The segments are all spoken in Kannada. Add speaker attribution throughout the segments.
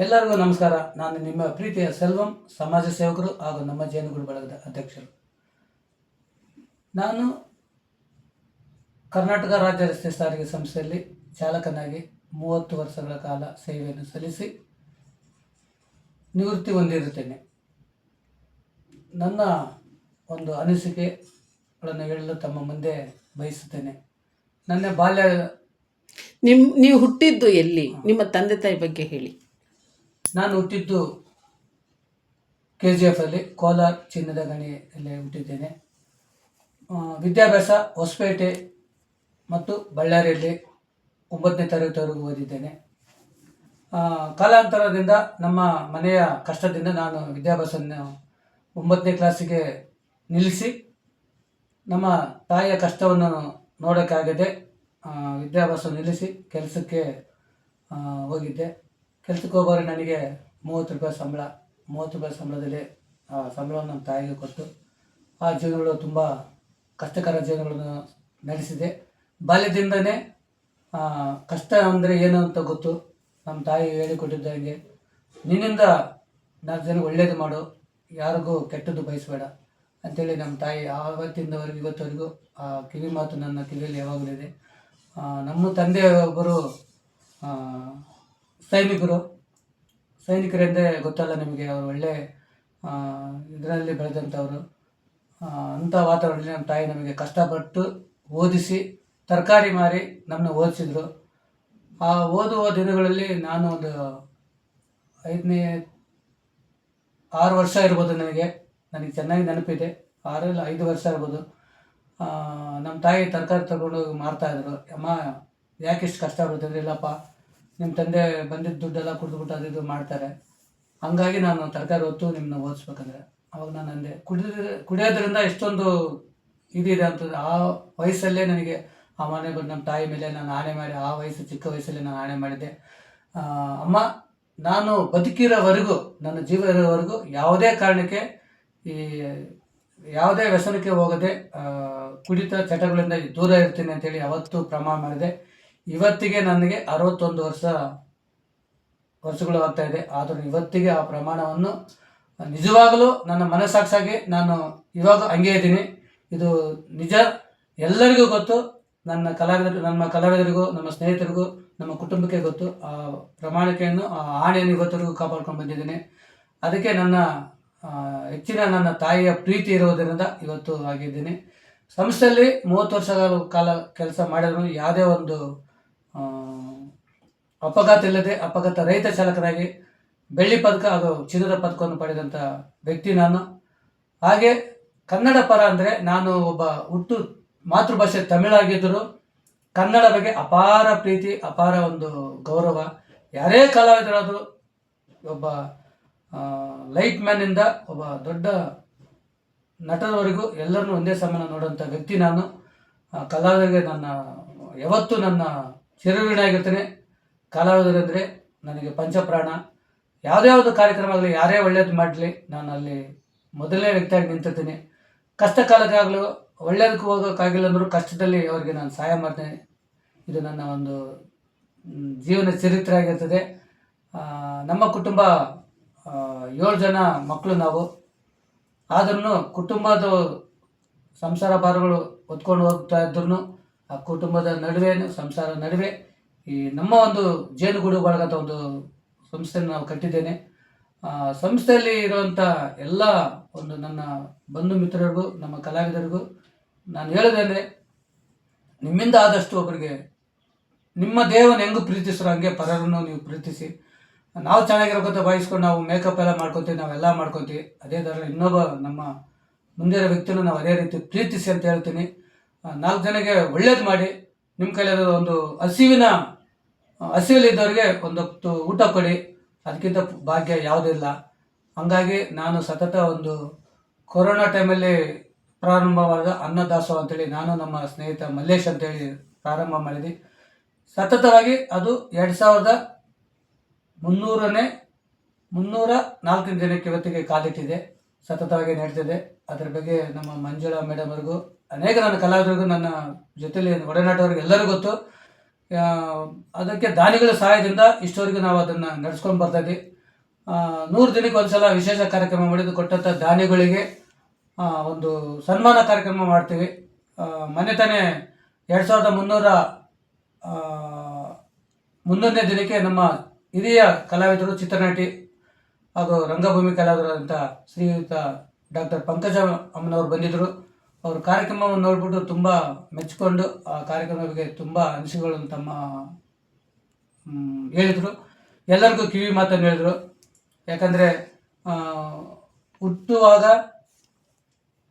Speaker 1: ಎಲ್ಲರಿಗೂ ನಮಸ್ಕಾರ. ನಾನು ನಿಮ್ಮ ಪ್ರೀತಿಯ ಸೆಲ್ವಂ, ಸಮಾಜ ಸೇವಕರು ಹಾಗೂ ನಮ್ಮ ಜೇನುಗೂಡು ಬಳಗದ ಅಧ್ಯಕ್ಷರು. ನಾನು ಕರ್ನಾಟಕ ರಾಜ್ಯ ರಸ್ತೆ ಸಾರಿಗೆ ಸಂಸ್ಥೆಯಲ್ಲಿ ಚಾಲಕನಾಗಿ 30 ವರ್ಷಗಳ ಕಾಲ ಸೇವೆಯನ್ನು ಸಲ್ಲಿಸಿ ನಿವೃತ್ತಿ ಹೊಂದಿರುತ್ತೇನೆ. ನನ್ನ ಒಂದು ಅನಿಸಿಕೆಗಳನ್ನು ಹೇಳಲು ತಮ್ಮ ಮುಂದೆ ಬಯಸುತ್ತೇನೆ. ನನ್ನ ಬಾಲ್ಯ
Speaker 2: ನೀವು ಹುಟ್ಟಿದ್ದು ಎಲ್ಲಿ? ನಿಮ್ಮ ತಂದೆ ತಾಯಿ ಬಗ್ಗೆ ಹೇಳಿ.
Speaker 1: ನಾನು ಹುಟ್ಟಿದ್ದು KGF ಅಲ್ಲಿ, ಕೋಲಾರ ಚಿನ್ನದ ಗಣಿಯಲ್ಲಿ ಹುಟ್ಟಿದ್ದೇನೆ. ವಿದ್ಯಾಭ್ಯಾಸ ಹೊಸಪೇಟೆ ಮತ್ತು ಬಳ್ಳಾರಿಯಲ್ಲಿ 9ನೇ ತರಗತಿವರೆಗೂ ಓದಿದ್ದೇನೆ. ಕಾಲಾಂತರದಿಂದ ನಮ್ಮ ಮನೆಯ ಕಷ್ಟದಿಂದ ನಾನು ವಿದ್ಯಾಭ್ಯಾಸವನ್ನು 9ನೇ ಕ್ಲಾಸಿಗೆ ನಿಲ್ಲಿಸಿ, ನಮ್ಮ ತಾಯಿಯ ಕಷ್ಟವನ್ನು ನೋಡೋಕ್ಕಾಗದೆ ವಿದ್ಯಾಭ್ಯಾಸ ನಿಲ್ಲಿಸಿ ಕೆಲಸಕ್ಕೆ ಹೋಗಿದ್ದೆ. ಕೆಲಸಕ್ಕೆ ಹೋಗೋರು ನನಗೆ 30 ರೂಪಾಯಿ ಸಂಬಳ. 30 ರೂಪಾಯಿ ಸಂಬಳದಲ್ಲಿ ಸಂಬಳವನ್ನು ನಮ್ಮ ತಾಯಿಗೆ ಕೊಟ್ಟು ಆ ಜೀವನಗಳು ತುಂಬ ಕಷ್ಟಕರ ಜೀವನಗಳನ್ನು ನಡೆಸಿದೆ. ಬಾಲ್ಯದಿಂದನೇ ಕಷ್ಟ ಅಂದರೆ ಏನು ಅಂತ ಗೊತ್ತು. ನಮ್ಮ ತಾಯಿ ಹೇಳಿಕೊಟ್ಟಿದ್ದಂಗೆ, ನಿನ್ನಿಂದ 4 ಜನಕ್ಕೆ ಒಳ್ಳೇದು ಮಾಡು, ಯಾರಿಗೂ ಕೆಟ್ಟದ್ದು ಬಯಸಬೇಡ ಅಂಥೇಳಿ ನಮ್ಮ ತಾಯಿ ಆವತ್ತಿಂದವರೆಗೂ ಇವತ್ತವರೆಗೂ ಆ ಕಿವಿ ಮಾತು ನನ್ನ ಕಿವಿಯಲ್ಲಿ ಯಾವಾಗಲೂ ಇದೆ. ನಮ್ಮ ತಂದೆಯೊಬ್ಬರು ಸೈನಿಕರೆಂದೇ ಗೊತ್ತಲ್ಲ ನಿಮಗೆ. ಅವರು ಒಳ್ಳೆ ಇದರಲ್ಲಿ ಬೆಳೆದಂಥವರು. ಅಂಥ ವಾತಾವರಣದಲ್ಲಿ ನಮ್ಮ ತಾಯಿ ನಮಗೆ ಕಷ್ಟಪಟ್ಟು ಓದಿಸಿ ತರಕಾರಿ ಮಾರಿ ನಮ್ಮನ್ನ ಓದಿಸಿದ್ರು. ಆ ಓದುವ ದಿನಗಳಲ್ಲಿ ನಾನು ಒಂದು 6 ವರ್ಷ ಇರ್ಬೋದು. ನನಗೆ ಚೆನ್ನಾಗಿ ನೆನಪಿದೆ. 6 ಇಲ್ಲ 5 ವರ್ಷ ಇರ್ಬೋದು. ನಮ್ಮ ತಾಯಿ ತರಕಾರಿ ತಗೊಂಡು ಮಾರ್ತಾಯಿದ್ರು. ಅಮ್ಮ ಯಾಕೆ ಇಷ್ಟು ಕಷ್ಟ ಬರ್ತದೆ? ಇಲ್ಲಪ್ಪ, ನಿಮ್ಮ ತಂದೆ ಬಂದಿದ್ದ ದುಡ್ಡೆಲ್ಲ ಕುಡಿದ್ಬಿಟ್ಟು ಅದು ಮಾಡ್ತಾರೆ, ಹಂಗಾಗಿ ನಾನು ತರಕಾರಿ ಹೊತ್ತು ನಿಮ್ಮನ್ನ ಓದಿಸ್ಬೇಕಂದ್ರೆ. ಅವಾಗ ನಾನು ಅಂದೆ, ಕುಡಿಯೋದ್ರಿಂದ ಎಷ್ಟೊಂದು ಇದಿದೆ ಅಂತಂದ್ರೆ. ಆ ವಯಸ್ಸಲ್ಲೇ ನನಗೆ ಆ ಮನೆ ಬಂದು ನಮ್ಮ ತಾಯಿ ಮೇಲೆ ನಾನು ಆಣೆ ಮಾಡಿ, ಆ ವಯಸ್ಸು ಚಿಕ್ಕ ವಯಸ್ಸಲ್ಲೇ ನಾನು ಆಣೆ ಮಾಡಿದ್ದೆ. ಅಮ್ಮ, ನಾನು ಬದುಕಿರೋವರೆಗೂ, ನನ್ನ ಜೀವ ಇರೋವರೆಗೂ ಯಾವುದೇ ಕಾರಣಕ್ಕೆ ಯಾವುದೇ ವ್ಯಸನಕ್ಕೆ ಹೋಗದೆ ಕುಡಿತ ಚಟಗಳಿಂದ ದೂರ ಇರ್ತೀನಿ ಅಂತೇಳಿ ಅವತ್ತು ಪ್ರಮಾಣ ಮಾಡಿದೆ. ಇವತ್ತಿಗೆ ನನಗೆ 61 ವರ್ಷಗಳು ಆಗ್ತಾ ಇದೆ. ಆದರೂ ಇವತ್ತಿಗೆ ಆ ಪ್ರಮಾಣವನ್ನು ನಿಜವಾಗಲೂ ನನ್ನ ಮನಸ್ಸಾಕ್ಷಿಯಾಗಿ ನಾನು ಇವಾಗ ಹಂಗೆ ಇದ್ದೀನಿ. ಇದು ನಿಜ, ಎಲ್ಲರಿಗೂ ಗೊತ್ತು. ನಮ್ಮ ಕಲಾವಿದರಿಗೂ, ನಮ್ಮ ಸ್ನೇಹಿತರಿಗೂ, ನಮ್ಮ ಕುಟುಂಬಕ್ಕೆ ಗೊತ್ತು. ಆ ಪ್ರಾಮಾಣಿಕೆಯನ್ನು, ಆ ಆಣೆಯನ್ನು ಇವತ್ತರೆಗೂ ಕಾಪಾಡ್ಕೊಂಡು ಬಂದಿದ್ದೀನಿ. ಅದಕ್ಕೆ ನನ್ನ ಹೆಚ್ಚಿನ ನನ್ನ ತಾಯಿಯ ಪ್ರೀತಿ ಇರುವುದರಿಂದ ಇವತ್ತು ಆಗಿದ್ದೀನಿ. ಸಂಸ್ಥೆಯಲ್ಲಿ 30 ವರ್ಷಗಳ ಕಾಲ ಕೆಲಸ ಮಾಡಿದ್ರು ಯಾವುದೇ ಒಂದು ಅಪಘಾತ ಇಲ್ಲದೆ ಅಪಘಾತ ರಹಿತ ಚಾಲಕರಾಗಿ ಬೆಳ್ಳಿ ಪದಕ ಹಾಗೂ ಚಿನ್ನದ ಪದಕವನ್ನು ಪಡೆದಂಥ ವ್ಯಕ್ತಿ ನಾನು. ಹಾಗೆ ಕನ್ನಡ ಪರ ಅಂದರೆ, ನಾನು ಒಬ್ಬ ಮಾತೃಭಾಷೆ ತಮಿಳಾಗಿದ್ದರೂ ಕನ್ನಡ ಬಗ್ಗೆ ಅಪಾರ ಪ್ರೀತಿ, ಅಪಾರ ಒಂದು ಗೌರವ. ಯಾರೇ ಕಲಾವಿದರಾದರೂ, ಒಬ್ಬ ಲೈಟ್ ಮ್ಯಾನಿಂದ ಒಬ್ಬ ದೊಡ್ಡ ನಟರವರೆಗೂ ಎಲ್ಲರನ್ನೂ ಒಂದೇ ಸಮಾನ ನೋಡುವಂಥ ವ್ಯಕ್ತಿ ನಾನು. ಕಲಾವಿದರಿಗೆ ಯಾವತ್ತೂ ನನ್ನ ಚಿರಋಣಿಯಾಗಿರ್ತೇನೆ. ಕಲಾವಿದರೆಂದರೆ ನನಗೆ ಪಂಚಪ್ರಾಣ. ಯಾವುದ್ಯಾವುದು ಕಾರ್ಯಕ್ರಮ ಆಗಲಿ, ಯಾರೇ ಒಳ್ಳೇದು ಮಾಡಲಿ, ನಾನು ಅಲ್ಲಿ ಮೊದಲನೇ ವ್ಯಕ್ತಿಯಾಗಿ ನಿಂತಿರ್ತೀನಿ. ಕಷ್ಟ ಕಾಲಕ್ಕಾಗಲೂ, ಒಳ್ಳೇದಕ್ಕೆ ಹೋಗೋಕ್ಕಾಗಿಲ್ಲ ಅಂದರೂ ಕಷ್ಟದಲ್ಲಿ ಅವರಿಗೆ ನಾನು ಸಹಾಯ ಮಾಡ್ತೇನೆ. ಇದು ನನ್ನ ಒಂದು ಜೀವನ ಚರಿತ್ರೆ ಆಗಿರ್ತದೆ. ನಮ್ಮ ಕುಟುಂಬ 7 ಜನ ಮಕ್ಕಳು ನಾವು. ಆದ್ರೂ ಕುಟುಂಬದ ಸಂಸಾರ ಭಾರಗಳು ಹೊತ್ಕೊಂಡು ಹೋಗ್ತಾ ಇದ್ರೂ ಆ ಕುಟುಂಬದ ನಡುವೆ, ಸಂಸಾರ ನಡುವೆ ಈ ನಮ್ಮ ಒಂದು ಜೇನುಗೂಡು ಬಳಗದ ಒಂದು ಸಂಸ್ಥೆಯನ್ನು ನಾವು ಕಟ್ಟಿದ್ದೇನೆ. ಸಂಸ್ಥೆಯಲ್ಲಿ ಇರುವಂಥ ಎಲ್ಲ ಒಂದು ನನ್ನ ಬಂಧು ಮಿತ್ರರಿಗೂ, ನಮ್ಮ ಕಲಾವಿದರಿಗೂ ನಾನು ಹೇಳೋದಂದರೆ, ನಿಮ್ಮಿಂದ ಆದಷ್ಟು ಒಬ್ಬರಿಗೆ ನಿಮ್ಮ ದೇಹವನ್ನು ಹೆಂಗೂ ಪ್ರೀತಿಸ್ರೋ ಹಂಗೆ ಪರರನ್ನು ನೀವು ಪ್ರೀತಿಸಿ. ನಾವು ಚೆನ್ನಾಗಿರೋಕಂತ ಭಾವಿಸ್ಕೊಂಡು ನಾವು ಮೇಕಪ್ ಎಲ್ಲ ಮಾಡ್ಕೊತೀವಿ, ನಾವೆಲ್ಲ ಮಾಡ್ಕೊತೀವಿ. ಅದೇ ಥರ ಇನ್ನೊಬ್ಬ ನಮ್ಮ ಮುಂದಿರೋ ವ್ಯಕ್ತಿನೂ ನಾವು ಅದೇ ರೀತಿ ಪ್ರೀತಿಸಿ ಅಂತ ಹೇಳ್ತೀನಿ. 4 ಜನಕ್ಕೆ ಒಳ್ಳೇದು ಮಾಡಿ. ನಿಮ್ಮ ಕೈಲಿ ಒಂದು ಹಸಿವಲ್ಲಿದ್ದವ್ರಿಗೆ ಒಂದೊತ್ತು ಊಟ ಕೊಡಿ, ಅದಕ್ಕಿಂತ ಭಾಗ್ಯ ಯಾವುದೂ ಇಲ್ಲ. ಹಂಗಾಗಿ ನಾನು ಸತತ ಒಂದು ಕೊರೋನಾ ಟೈಮಲ್ಲಿ ಪ್ರಾರಂಭವಾದ ಅನ್ನದಾಸೋಹ ಅಂತೇಳಿ ನಾನು ನಮ್ಮ ಸ್ನೇಹಿತ ಮಲ್ಲೇಶ್ ಅಂತೇಳಿ ಪ್ರಾರಂಭ ಮಾಡಿದ್ವಿ. ಸತತವಾಗಿ ಅದು 2304 ದಿನಕ್ಕೆ ಇವತ್ತಿಗೆ ಕಾಲಿಟ್ಟಿದೆ. ಸತತವಾಗಿ ನಡೀತಿದೆ. ಅದರ ಬಗ್ಗೆ ನಮ್ಮ ಮಂಜುಳಾ ಮೇಡಮ್ ಅವ್ರಿಗೂ, ಅನೇಕ ನನ್ನ ಕಲಾವಿದರಿಗೂ, ನನ್ನ ಜೊತೆಲಿ ಒಡನಾಟವ್ರಿಗೆ ಎಲ್ಲರಿಗೂ ಗೊತ್ತು. ಆ, ಅದಕ್ಕೆ ದಾನಿಗಳ ಸಹಾಯದಿಂದ ಇಷ್ಟವರೆಗೂ ನಾವು ಅದನ್ನು ನಡೆಸ್ಕೊಂಡು ಬರ್ತಾ ಇದ್ದೀವಿ. 100 ದಿನಕ್ಕೆ ಒಂದ್ಸಲ ವಿಶೇಷ ಕಾರ್ಯಕ್ರಮ ಮಾಡಿದ್ದು ಕೊಟ್ಟಂಥ ದಾನಿಗಳಿಗೆ ಒಂದು ಸನ್ಮಾನ ಕಾರ್ಯಕ್ರಮ ಮಾಡ್ತೀವಿ. ಮೊನ್ನೆ ತಾನೇ 2300 300ನೇ ದಿನಕ್ಕೆ ನಮ್ಮ ಹಿರಿಯ ಕಲಾವಿದರು, ಚಿತ್ರನಟಿ ಹಾಗೂ ರಂಗಭೂಮಿ ಕಲಾವಿದರಾದಂಥ ಶ್ರೀಯುತ ಡಾಕ್ಟರ್ ಪಂಕಜ ಅಮ್ಮನವರು ಬಂದಿದ್ದರು. ಅವರು ಕಾರ್ಯಕ್ರಮವನ್ನು ನೋಡಿಬಿಟ್ಟು ತುಂಬ ಮೆಚ್ಚಿಕೊಂಡು ಆ ಕಾರ್ಯಕ್ರಮದ ಬಗ್ಗೆ ತುಂಬ ಅನಿಸಿಕೆಗಳನ್ನು ತಮ್ಮ ಹೇಳಿದರು. ಎಲ್ಲರಿಗೂ ಕಿವಿ ಮಾತನ್ನು ಹೇಳಿದರು. ಯಾಕಂದರೆ ಹುಟ್ಟುವಾಗ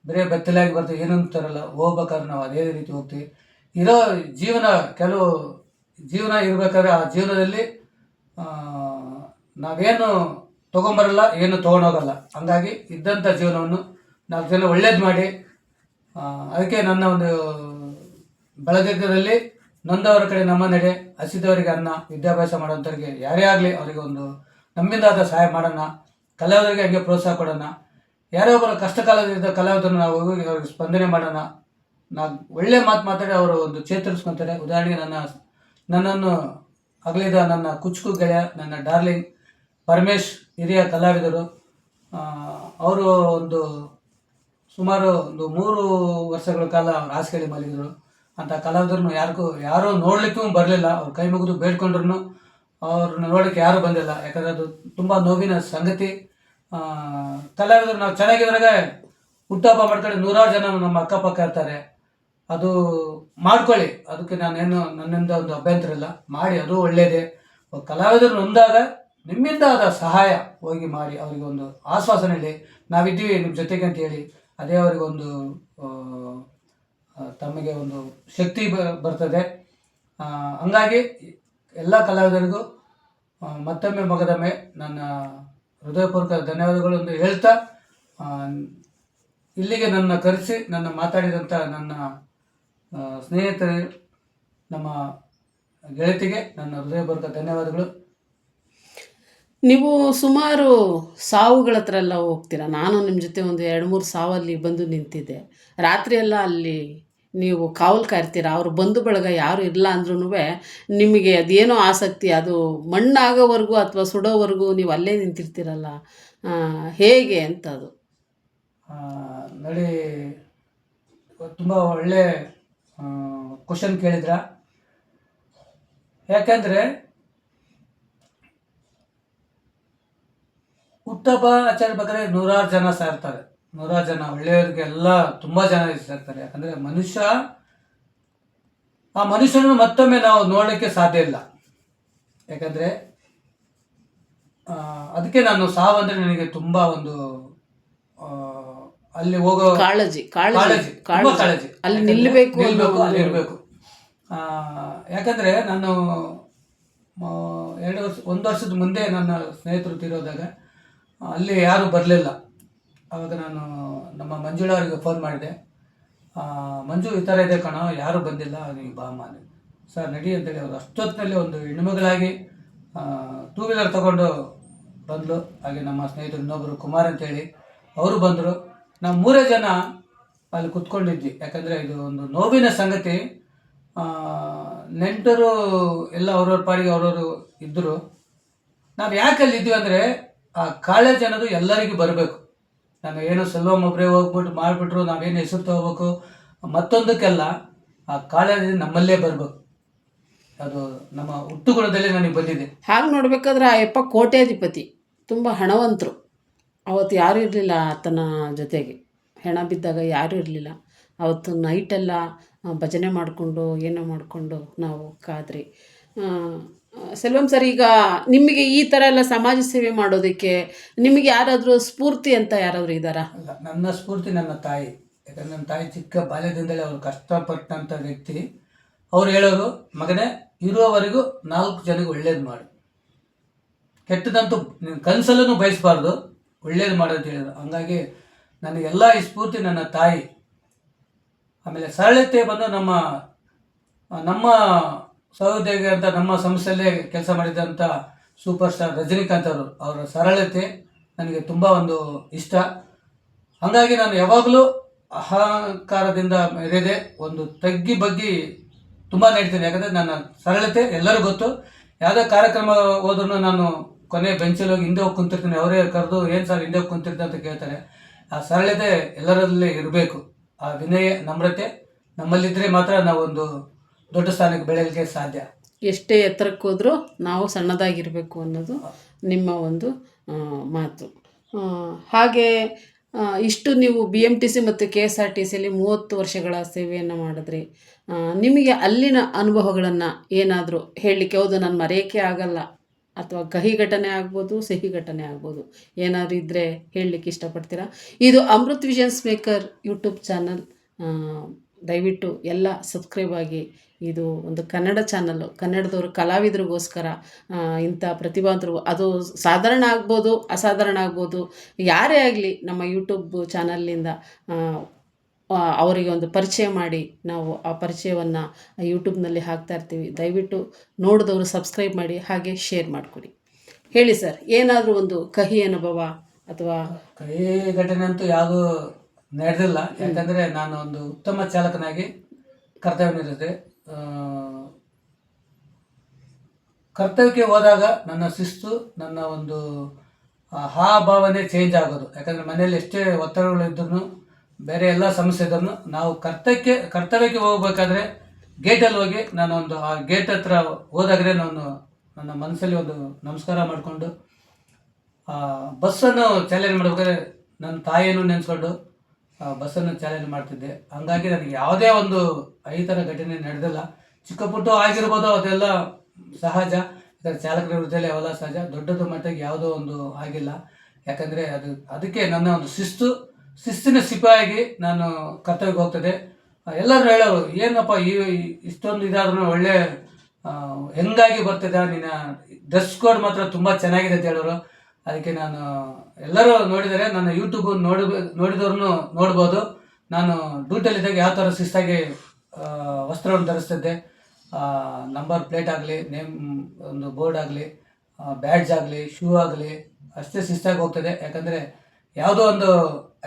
Speaker 1: ಬರೀ ಬೆತ್ತಲಾಗಿ ಬರ್ತೀವಿ, ಏನಂತಾರಲ್ಲ, ಹೋಗ್ಬೇಕಾದ್ರೆ ನಾವು ಅದೇ ರೀತಿ ಹೋಗ್ತೀವಿ. ಇರೋ ಜೀವನ ಇರಬೇಕಾದ್ರೆ ಆ ಜೀವನದಲ್ಲಿ ನಾವೇನು ತೊಗೊಂಬರಲ್ಲ, ಏನು ತೊಗೊಂಡೋಗಲ್ಲ. ಹಂಗಾಗಿ ಇದ್ದಂಥ ಜೀವನವನ್ನು 4 ಜನ ಒಳ್ಳೇದು ಮಾಡಿ, ಅದಕ್ಕೆ ನನ್ನ ಒಂದು ಬಳಗದಲ್ಲಿ ನೊಂದವರ ಕಡೆ ನಮ್ಮ ನಡೆ, ಹಸಿದವರಿಗೆ ಅನ್ನ, ವಿದ್ಯಾಭ್ಯಾಸ ಮಾಡೋಂಥವ್ರಿಗೆ ಯಾರೇ ಆಗಲಿ ಅವರಿಗೆ ಒಂದು ನಮ್ಮಿಂದಾದ ಸಹಾಯ ಮಾಡೋಣ, ಕಲಾವಿದರಿಗೆ ಹಂಗೆ ಪ್ರೋತ್ಸಾಹ ಕೊಡೋಣ. ಯಾರೋ ಒಬ್ಬರು ಕಷ್ಟ ಕಾಲದಿಂದ ಕಲಾವಿದರನ್ನು ನಾವು ಹೋಗಿ ಅವ್ರಿಗೆ ಸ್ಪಂದನೆ ಮಾಡೋಣ. ಒಳ್ಳೆ ಮಾತಾಡಿ ಅವರು ಒಂದು ಚೇತರಿಸ್ಕೊತಾರೆ. ಉದಾಹರಣೆಗೆ ನನ್ನನ್ನು ಅಗಲಿದ ನನ್ನ ಕುಚುಕು ಗೆಳೆಯ, ನನ್ನ ಡಾರ್ಲಿಂಗ್ ಪರಮೇಶ್, ಹಿರಿಯ ಕಲಾವಿದರು. ಅವರು ಸುಮಾರು 3 ವರ್ಷಗಳ ಕಾಲ ಹಾಸಿಗೆಯಲ್ಲಿ ಮಲಗಿದರು. ಅಂಥ ಕಲಾವಿದರನ್ನು ಯಾರೂ ನೋಡಲಿಕ್ಕೂ ಬರಲಿಲ್ಲ. ಅವ್ರು ಕೈ ಮುಗಿದು ಬೇಡ್ಕೊಂಡ್ರು ಅವ್ರನ್ನ ನೋಡೋಕ್ಕೆ ಯಾರೂ ಬಂದಿಲ್ಲ. ಯಾಕಂದರೆ ಅದು ತುಂಬ ನೋವಿನ ಸಂಗತಿ. ಕಲಾವಿದರು ನಾವು ಚೆನ್ನಾಗಿದ್ರಾಗ ಹುಟ್ಟುಹಬ್ಬ ಮಾಡ್ಕೊಂಡು 100 ಜನ ನಮ್ಮ ಅಕ್ಕಪಕ್ಕ ಇರ್ತಾರೆ. ಅದು ಮಾಡ್ಕೊಳ್ಳಿ, ಅದಕ್ಕೆ ನನ್ನಿಂದ ಒಂದು ಅಭ್ಯಂತರ ಇಲ್ಲ, ಮಾಡಿ, ಅದು ಒಳ್ಳೆಯದೇ. ಕಲಾವಿದರು ನೊಂದಾಗ ನಿಮ್ಮಿಂದ ಆದ ಸಹಾಯ ಹೋಗಿ ಮಾಡಿ, ಅವರಿಗೆ ಒಂದು ಆಶ್ವಾಸನೆ ಹೇಳಿ, ನಾವಿದ್ದೀವಿ ನಿಮ್ಮ ಜೊತೆಗೆ ಅಂತ ಹೇಳಿ, ಅದೇ ಅವರಿಗೊಂದು ತಮಗೆ ಒಂದು ಶಕ್ತಿ ಬರ್ತದೆ. ಹಂಗಾಗಿ ಎಲ್ಲ ಕಲಾವಿದರಿಗೂ ಮತ್ತೊಮ್ಮೆ ಮಗದೊಮ್ಮೆ ನನ್ನ ಹೃದಯಪೂರ್ವಕ ಧನ್ಯವಾದಗಳು ಎಂದು ಹೇಳ್ತಾ, ಇಲ್ಲಿಗೆ ನನ್ನ ಕರೆಸಿ ನನ್ನ ಮಾತಾಡಿದಂಥ ನನ್ನ ಸ್ನೇಹಿತರು, ನಮ್ಮ ಗೆಳತಿಗೆ ನನ್ನ ಹೃದಯಪೂರ್ವಕ ಧನ್ಯವಾದಗಳು.
Speaker 2: ನೀವು ಸುಮಾರು ಸಾವುಗಳ ಹತ್ರ ಎಲ್ಲ ಹೋಗ್ತೀರಾ. ನಾನು ನಿಮ್ಮ ಜೊತೆ ಒಂದು 2-3 ಸಾವಲ್ಲಿ ಬಂದು ನಿಂತಿದ್ದೆ. ರಾತ್ರಿ ಎಲ್ಲ ಅಲ್ಲಿ ನೀವು ಕಾವಲು ಕಾಯ್ತೀರಾ. ಅವರು ಬಂಧು ಬಳಗ ಯಾರು ಇಲ್ಲ ಅಂದ್ರೂ ನಿಮಗೆ ಅದೇನೋ ಆಸಕ್ತಿ, ಅದು ಮಣ್ಣಾಗೋವರೆಗೂ ಅಥವಾ ಸುಡೋವರೆಗೂ ನೀವು ಅಲ್ಲೇ ನಿಂತಿರ್ತೀರಲ್ಲ, ಹೇಗೆ ಅಂತ ಅದು?
Speaker 1: ನೋಡಿ, ತುಂಬ ಒಳ್ಳೆ ಕ್ವಶನ್ ಕೇಳಿದ್ರ. ಯಾಕಂದರೆ ಹುಟ್ಟುಹಬ್ಬ ಆಚರಿಸ್ಬೇಕಾದ್ರೆ 100 ಜನ ಸೇರ್ತಾರೆ. 100 ಜನ ಒಳ್ಳೆಯವರಿಗೆ ಎಲ್ಲ ತುಂಬ ಜನ ಸೇರ್ತಾರೆ. ಯಾಕಂದರೆ ಆ ಮನುಷ್ಯನನ್ನು ಮತ್ತೊಮ್ಮೆ ನಾವು ನೋಡಲಿಕ್ಕೆ ಸಾಧ್ಯ ಇಲ್ಲ. ಯಾಕಂದರೆ ಅದಕ್ಕೆ ನಾನು ಸಾವಂದರೆ ನನಗೆ ತುಂಬ ಒಂದು ಅಲ್ಲಿ ಹೋಗೋ
Speaker 2: ಕಾಳಜಿ ಅಲ್ಲಿ
Speaker 1: ನಿಲ್ಲಬೇಕು, ಅಲ್ಲಿ ಇರಬೇಕು. ಯಾಕಂದರೆ ನಾನು 1 ವರ್ಷದ ಮುಂದೆ ನನ್ನ ಸ್ನೇಹಿತರು ತೀರೋದಾಗ ಅಲ್ಲಿ ಯಾರೂ ಬರಲಿಲ್ಲ. ಆವಾಗ ನಾನು ನಮ್ಮ ಮಂಜುಳಾ ಅವರಿಗೆ ಫೋನ್ ಮಾಡಿದೆ. ಮಂಜು, ಈ ಥರ ಇದೆ ಕಣೋ, ಯಾರೂ ಬಂದಿಲ್ಲ, ನೀವು ಬಾ ಅಮ್ಮ. ಸರ್ ನಡಿ ಅಂತೇಳಿ ಅವರು ಅಷ್ಟೊತ್ತಿನಲ್ಲಿ ಒಂದು ಹೆಣ್ಮಗಳಾಗಿ 2 ವೀಲರ್ ತಗೊಂಡು ಬಂದಳು. ಹಾಗೆ ನಮ್ಮ ಸ್ನೇಹಿತರು ಇನ್ನೊಬ್ಬರು ಕುಮಾರ್ ಅಂತೇಳಿ ಅವರು ಬಂದರು. ನಾವು 3 ಜನ ಅಲ್ಲಿ ಕುತ್ಕೊಂಡಿದ್ವಿ. ಯಾಕಂದರೆ ಇದು ಒಂದು ನೋವಿನ ಸಂಗತಿ. ನೆಂಟರು ಎಲ್ಲ ಅವ್ರವ್ರ ಪಾಡಿಗೆ ಅವ್ರವರು ಇದ್ದರು. ನಾವು ಯಾಕೆ ಅಲ್ಲಿದ್ವಿ ಅಂದರೆ, ಆ ಕಾಳಜಿ ಅನ್ನೋದು ಎಲ್ಲರಿಗೂ ಬರಬೇಕು. ನಾನು ಏನೋ ಒಬ್ಬರೇ ಹೋಗ್ಬಿಟ್ಟು ಮಾಡಿಬಿಟ್ರು, ನಾವೇನು ಹೆಸರು ತಗೋಬೇಕು ಮತ್ತೊಂದಕ್ಕೆಲ್ಲ, ಆ ಕಾಳಜಿ ನಮ್ಮಲ್ಲೇ ಬರಬೇಕು. ಅದು ನಮ್ಮ ಹುಟ್ಟುಗುಣದಲ್ಲಿ ನನಗೆ ಬಂದಿದೆ.
Speaker 2: ಹಾಗೆ ನೋಡ್ಬೇಕಾದ್ರೆ ಆ ಯಪ್ಪ ಕೋಟ್ಯಾಧಿಪತಿ, ತುಂಬ ಹಣವಂತರು. ಅವತ್ತು ಯಾರೂ ಇರಲಿಲ್ಲ ಆತನ ಜೊತೆಗೆ. ಹೆಣ ಬಿದ್ದಾಗ ಯಾರೂ ಇರಲಿಲ್ಲ. ಅವತ್ತು ನೈಟೆಲ್ಲ ಭಜನೆ ಮಾಡಿಕೊಂಡು ಏನೋ ಮಾಡಿಕೊಂಡು ನಾವು ಕಾದ್ರಿ. ಸೆಲ್ವಂ ಸರ್, ಈಗ ನಿಮಗೆ ಈ ಥರ ಎಲ್ಲ ಸಮಾಜ ಸೇವೆ ಮಾಡೋದಕ್ಕೆ ನಿಮಗೆ ಯಾರಾದರೂ ಸ್ಫೂರ್ತಿ ಅಂತ ಯಾರಾದರೂ ಇದ್ದಾರಾ?
Speaker 1: ಅಲ್ಲ, ನನ್ನ ಸ್ಫೂರ್ತಿ ನನ್ನ ತಾಯಿ. ಯಾಕಂದರೆ ನನ್ನ ತಾಯಿ ಚಿಕ್ಕ ಬಾಲ್ಯದಿಂದಲೇ ಅವರು ಕಷ್ಟಪಟ್ಟಂಥ ವ್ಯಕ್ತಿ. ಅವ್ರು ಹೇಳೋರು, ಮಗನೇ, ಇರುವವರೆಗೂ 4 ಜನಕ್ಕೆ ಒಳ್ಳೇದು ಮಾಡು, ಕೆಟ್ಟದಂತೂ ನಿನ್ನ ಕನಸಲ್ಲೂ ಬಯಸಬಾರ್ದು, ಒಳ್ಳೇದು ಮಾಡೋದು ಹೇಳಿದ್ರು. ಹಂಗಾಗಿ ನನಗೆಲ್ಲ ಈ ಸ್ಫೂರ್ತಿ ನನ್ನ ತಾಯಿ. ಆಮೇಲೆ ಸರಳತೆ ಬಂದು ನಮ್ಮ ಸಹೋದ್ಯೋಗಿ ಅಂತ ನಮ್ಮ ಸಂಸ್ಥೆಯಲ್ಲೇ ಕೆಲಸ ಮಾಡಿದಂಥ ಸೂಪರ್ ಸ್ಟಾರ್ ರಜನಿಕಾಂತ್ ಅವರ ಸರಳತೆ ನನಗೆ ತುಂಬ ಒಂದು ಇಷ್ಟ. ಹಾಗಾಗಿ ನಾನು ಯಾವಾಗಲೂ ಅಹಂಕಾರದಿಂದ ಮೆರೆದೆ ಒಂದು ತಗ್ಗಿ ಬಗ್ಗಿ ತುಂಬ ನೀಡ್ತೀನಿ. ಯಾಕಂದರೆ ನನ್ನ ಸರಳತೆ ಎಲ್ಲರಿಗೂ ಗೊತ್ತು. ಯಾವುದೇ ಕಾರ್ಯಕ್ರಮ ಹೋದ್ರೂ ನಾನು ಕೊನೆ ಬೆಂಚಲ್ಲಿ ಹೋಗಿ ಹಿಂದೆ ಹೋಗಿ ಕುಂತಿರ್ತೀನಿ. ಅವರೇ ಕರೆದು ಏನು ಸರ್ ಹಿಂದೆ ಹೋಗಿ ಕುಂತಿರ್ತೀನಿ ಅಂತ ಕೇಳ್ತಾರೆ. ಆ ಸರಳತೆ ಎಲ್ಲರಲ್ಲಿ ಇರಬೇಕು. ಆ ವಿನಯ ನಮ್ರತೆ ನಮ್ಮಲ್ಲಿದ್ದರೆ ಮಾತ್ರ ನಾವೊಂದು ದೊಡ್ಡ ಸ್ಥಾನಕ್ಕೆ ಬೆಳೆಯಲಿಕ್ಕೆ ಸಾಧ್ಯ.
Speaker 2: ಎಷ್ಟೇ ಎತ್ತರಕ್ಕೆ ಹೋದರೂ ನಾವು ಸಣ್ಣದಾಗಿರಬೇಕು ಅನ್ನೋದು ನಿಮ್ಮ ಒಂದು ಮಾತು. ಹಾಗೆ ಇಷ್ಟು ನೀವು BMTC ಮತ್ತು KSRTCಯಲ್ಲಿ 30 ವರ್ಷಗಳ ಸೇವೆಯನ್ನು ಮಾಡಿದ್ರಿ. ನಿಮಗೆ ಅಲ್ಲಿನ ಅನುಭವಗಳನ್ನು ಏನಾದರೂ ಹೇಳಲಿಕ್ಕೆ, ಹೌದು ನಾನು ಮರೆಯೋಕ್ಕೆ ಆಗಲ್ಲ, ಅಥವಾ ಕಹಿ ಘಟನೆ ಆಗ್ಬೋದು, ಸಿಹಿ ಘಟನೆ ಆಗ್ಬೋದು, ಏನಾದರೂ ಇದ್ದರೆ ಹೇಳಲಿಕ್ಕೆ ಇಷ್ಟಪಡ್ತೀರಾ? ಇದು Amrit visions maker YouTube channel. ದಯವಿಟ್ಟು ಎಲ್ಲ ಸಬ್ಸ್ಕ್ರೈಬ್ ಆಗಿ. ಇದು ಒಂದು ಕನ್ನಡ ಚಾನಲ್ಲು, ಕನ್ನಡದವರು ಕಲಾವಿದರಿಗೋಸ್ಕರ. ಇಂಥ ಪ್ರತಿಭಾವಂತರು, ಅದು ಸಾಧಾರಣ ಆಗ್ಬೋದು, ಅಸಾಧಾರಣ ಆಗ್ಬೋದು, ಯಾರೇ ಆಗಲಿ ನಮ್ಮ ಯೂಟ್ಯೂಬ್ ಚಾನಲ್ನಿಂದ ಅವರಿಗೆ ಒಂದು ಪರಿಚಯ ಮಾಡಿ ನಾವು ಆ ಪರಿಚಯವನ್ನು ಯೂಟ್ಯೂಬ್ನಲ್ಲಿ ಹಾಕ್ತಾ ಇರ್ತೀವಿ. ದಯವಿಟ್ಟು ನೋಡಿದವರು ಸಬ್ಸ್ಕ್ರೈಬ್ ಮಾಡಿ, ಹಾಗೆ ಶೇರ್ ಮಾಡಿಕೊಡಿ. ಹೇಳಿ ಸರ್, ಏನಾದರೂ ಒಂದು ಕಹಿ ಅನುಭವ ಅಥವಾ
Speaker 1: ಕಹಿ ಘಟನೆ ಅಂತೂ ಯಾವುದೂ ನಡೆದಿಲ್ಲ. ಯಾಕಂದರೆ ನಾನು ಒಂದು ಉತ್ತಮ ಚಾಲಕನಾಗಿ ಕರ್ತವ್ಯ ನಿರ್ವಹಿಸಿದೆ. ಕರ್ತವ್ಯಕ್ಕೆ ಹೋದಾಗ ನನ್ನ ಶಿಸ್ತು, ನನ್ನ ಒಂದು ಭಾವನೆ ಚೇಂಜ್ ಆಗೋದು. ಯಾಕಂದರೆ ಮನೆಯಲ್ಲಿ ಎಷ್ಟೇ ಒತ್ತಡಗಳಿದ್ರೂ, ಬೇರೆ ಎಲ್ಲ ಸಮಸ್ಯೆ ಇದ್ರೂ, ನಾವು ಕರ್ತವ್ಯಕ್ಕೆ ಹೋಗ್ಬೇಕಾದ್ರೆ ಗೇಟಲ್ಲಿ ಹೋಗಿ ನಾನೊಂದು ಆ ಗೇಟ್ ಹತ್ರ ಹೋದಾಗಲೇ ನಾನು ನನ್ನ ಮನಸ್ಸಲ್ಲಿ ಒಂದು ನಮಸ್ಕಾರ ಮಾಡಿಕೊಂಡು ಬಸ್ಸನ್ನು ಚಾಲನೆ ಮಾಡಬೇಕಾದ್ರೆ ನನ್ನ ತಾಯಿಯನ್ನು ನೆನೆಸ್ಕೊಂಡು ಬಸ್ಸನ್ನು ಚಾಲನೆ ಮಾಡ್ತಿದ್ದೆ. ಹಂಗಾಗಿ ನನಗೆ ಯಾವುದೇ ಒಂದು ಈ ಥರ ಘಟನೆ ನಡೆದಿಲ್ಲ. ಚಿಕ್ಕ ಪುಟ್ಟ ಆಗಿರ್ಬೋದು, ಅದೆಲ್ಲ ಸಹಜ. ಯಾಕಂದರೆ ಚಾಲಕರ ವೃತ್ತಿಯಲ್ಲಿ ಅವೆಲ್ಲ ಸಹಜ. ದೊಡ್ಡದು ಮಟ್ಟಿಗೆ ಯಾವುದೋ ಒಂದು ಆಗಿಲ್ಲ. ಯಾಕಂದರೆ ಅದಕ್ಕೆ ನನ್ನ ಒಂದು ಶಿಸ್ತಿನ ಸಿಪಾಯಿಯಾಗಿ ನಾನು ಕರ್ತವ್ಯಕ್ಕೆ ಹೋಗ್ತದೆ. ಎಲ್ಲರೂ ಹೇಳೋರು, ಏನಪ್ಪ ಇಷ್ಟೊಂದು ಇದಾದ್ರೂ ಒಳ್ಳೆ ಹೆಂಗಾಗಿ ಬರ್ತಿದ್ದ, ನಿನ್ನ ಡ್ರೆಸ್ ಕೋಡ್ ಮಾತ್ರ ತುಂಬ ಚೆನ್ನಾಗಿದೆ ಅಂತ ಹೇಳೋರು. ಅದಕ್ಕೆ ನಾನು ಎಲ್ಲರೂ ನೋಡಿದರೆ ನನ್ನ ಯೂಟ್ಯೂಬ್ ನೋಡಿದವ್ರನ್ನೂ ನೋಡ್ಬೋದು. ನಾನು ಡ್ಯೂಟಿಯಲ್ಲಿದ್ದಾಗ ಯಾವ ಥರ ಶಿಸ್ತಾಗಿ ವಸ್ತ್ರವನ್ನು ಧರಿಸ್ತಿದ್ದೆ. ನಂಬರ್ ಪ್ಲೇಟ್ ಆಗಲಿ, ನೇಮ್ ಒಂದು ಬೋರ್ಡ್ ಆಗಲಿ, ಬ್ಯಾಡ್ಜ್ ಆಗಲಿ, ಶೂ ಆಗಲಿ, ಅಷ್ಟೇ ಶಿಸ್ತಾಗಿ ಹೋಗ್ತದೆ. ಯಾಕಂದರೆ ಯಾವುದೋ ಒಂದು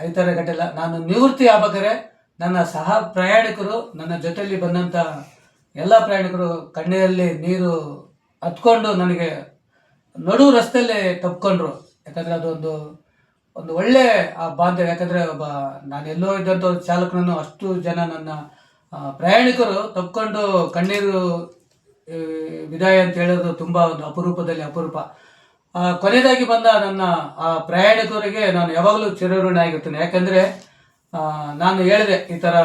Speaker 1: ಈ ಥರ ಘಟನೆ. ನಾನು ನಿವೃತ್ತಿ ಆಗ್ಬೇಕಾದ್ರೆ ನನ್ನ ಸಹ ಪ್ರಯಾಣಿಕರು, ನನ್ನ ಜೊತೆಯಲ್ಲಿ ಬಂದಂಥ ಎಲ್ಲ ಪ್ರಯಾಣಿಕರು ಕಣ್ಣೀರಲ್ಲಿ ನೀರು ಹತ್ಕೊಂಡು ನನಗೆ ನಡು ರಸ್ತೆಯಲ್ಲಿ ತಪ್ಕೊಂಡ್ರು. ಯಾಕಂದರೆ ಅದೊಂದು ಒಳ್ಳೆ ಆ ಬಾಂಧವ್ಯ. ಯಾಕಂದರೆ ನಾನು ಎಲ್ಲೋ ಇದ್ದಂಥ ಚಾಲಕನನ್ನು ಅಷ್ಟು ಜನ ನನ್ನ ಪ್ರಯಾಣಿಕರು ತಪ್ಕೊಂಡು ಕಣ್ಣೀರು ವಿದಾಯ ಅಂತ ಹೇಳೋದು ತುಂಬ ಒಂದು ಅಪರೂಪದಲ್ಲಿ ಅಪರೂಪ. ಕೊನೆಯದಾಗಿ ಬಂದ ನನ್ನ ಆ ಪ್ರಯಾಣಿಕರಿಗೆ ನಾನು ಯಾವಾಗಲೂ ಚಿರಋಣಿ ಆಗಿರ್ತೀನಿ. ಯಾಕಂದರೆ ನಾನು ಹೇಳಿದೆ ಈ ಥರ